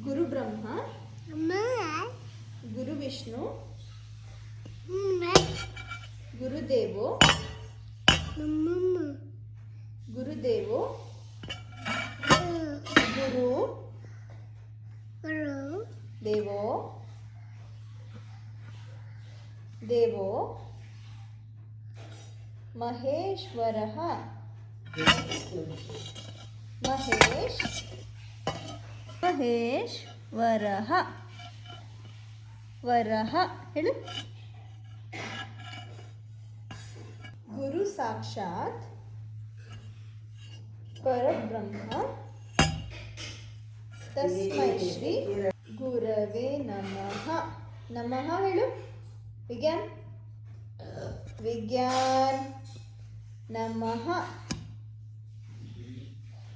ಗುರು ಬ್ರಹ್ಮ, ಗುರು ವಿಷ್ಣು, ಗುರುದೇವೋ ಗುರುದೇವೋ ಗುರು ದೇವೋ ದೇವೋ ಮಹೇಶ್ವರಃ ಮಹೇಶ್ವರಃ ವರಹ ಹೇಳು. ಗುರು ಸಾಕ್ಷಾತ್ ಪರಬ್ರಹ್ಮ ತಸ್ಮೈ ಶ್ರೀ ಗುರವೇ ನಮಃ. ನಮಃ ಹೇಳು. ವಿಜ್ಞಾನ್ ನಮಃ.